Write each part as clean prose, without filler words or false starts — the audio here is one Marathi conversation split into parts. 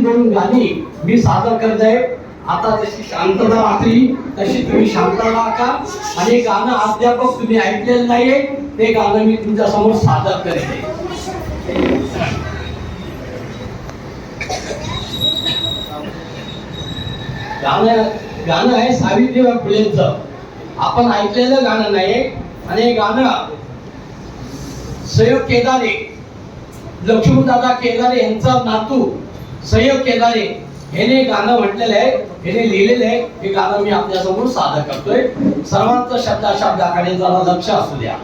दोन गाणी मी सादर करत आहे. आता जशी शांतता वाटली तशी तुम्ही शांतता राखा आणि गाणं अध्यापक तुम्ही ऐकलेलं नाहीये ते गाणं मी तुमच्या समोर सादर करते. गाणं आहे सावित्रीबाई फुलेंचं. आपण ऐकलेलं गाणं नाही आणि हे गाणं सहयोग केदारे, लक्ष्मणदादा केदारे यांचा नातू सहयोग केदारे याने गाणं म्हटलेलं आहे, याने लिहिलेलं आहे. हे गाणं मी आपल्या समोर सादर करतोय. सर्वांचं शब्दाकडे जरा लक्ष असू द्या.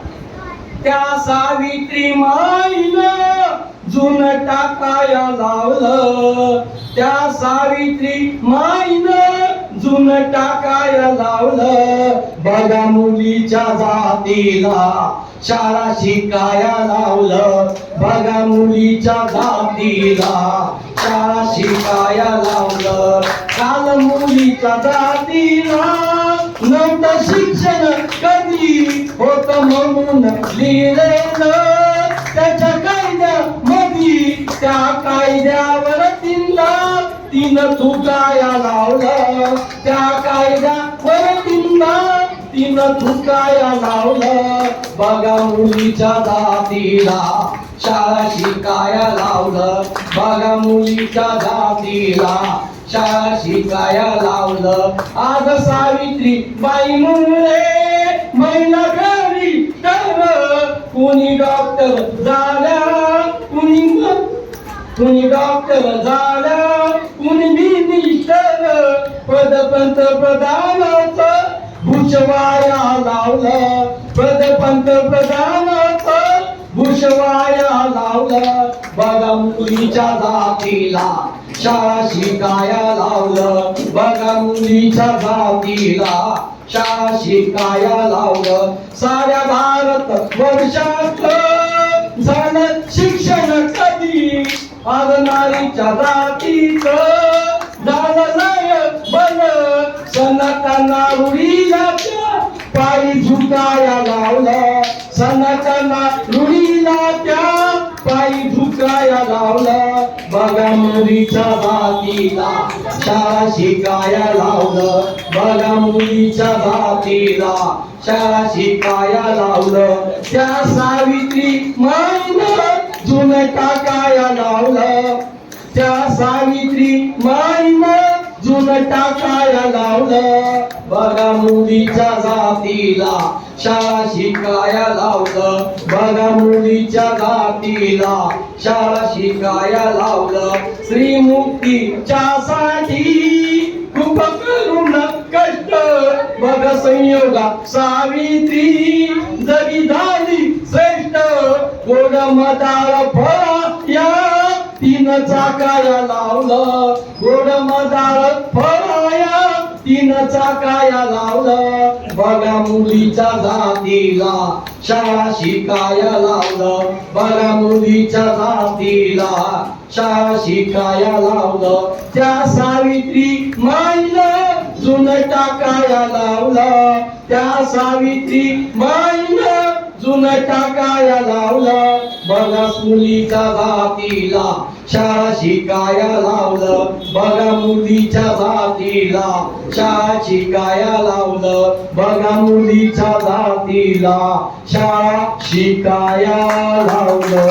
त्या सावित्री माईनं जुन टाकाया लावलं, त्या सावित्री माईनं जुन टाकाया लावलं. बघा मुलीच्या जातीला शाळा शिकाया लावलं, बघा मुलीच्या जातीला शाळा शिकाया लावलं. काल मुलीच्या जातीला नव्हतं शिक्षण कधी होत म्हणून लिहिलेलं त्याच्या कायद्यामध्ये, त्या कायद्यावर तिनं थुकाया लावलं, त्या कायद्यावर तिनं थुकाया लावलं. बघा मुलीच्या जातीला शाळा शिकाया लावलं, बघा मुलीच्या जातीला शाळा शिकाया लावलं. आज सावित्री बाई मुळे महिला घरी कुणी डॉक्टर झाल्या, कुणी डॉक्टर झाल्या, कुणी मिनिस्टर, पद पंतप्रधानाचं भुजवाया लावलं, पद पंतप्रधानाचं भुजवाया लावलं. बघा मुलीच्या जातीला शाळा शिकाया लावलं, बघा मुलीच्या जातीला शाळा शिकाया लावलं. साऱ्या भारत वर्षात झालं शिक्षण कधी, आज नारीच्या जातीचं झालं लय बल. सनातना रुढीला पायी झुकाया लावलं, सनातना रुढीला त्या पायी झुकाया लावलं. बघा मुलीच्या जातीला शाळा शिकाया लावलं, बघा मुलीच्या जातीला शाळा शिकाया लावलं. त्या सावित्री माईनं जुन टाकाया लावलं, त्या सावित्री माईनं जुन टाकाया लावलं. बघा मुलीच्या जातीला शाळा शिकाया लावलं, बघा मुलीच्या जातीला शाळा शिकाया लावलं. श्रीमुक्तीच्या साठी खूप करून कष्ट, बघ संयोगा सावित्री जगी झाली श्रेष्ठ. गोड मदार फळ या तिनं चाकाया लावलं, गोड मदार फळ या तिनं चाकाया लावलं. बघा मुलीच्या जातीला शाळा शिकाया लावलं, बघा मुलीच्या जातीला शाळा शिकाया लावलं. त्या सावित्री माईनं जुन टाकाया लावलं, त्या सावित्री माईनं जुन टाकाया लावलं. बघा मुलीच्या जातीला शाळा शिकाया लावलं, बघा मुलीच्या जातीला शाळा शिकाया लावलं, बघा मुलीच्या जातीला शाळा शिकाया लावलं.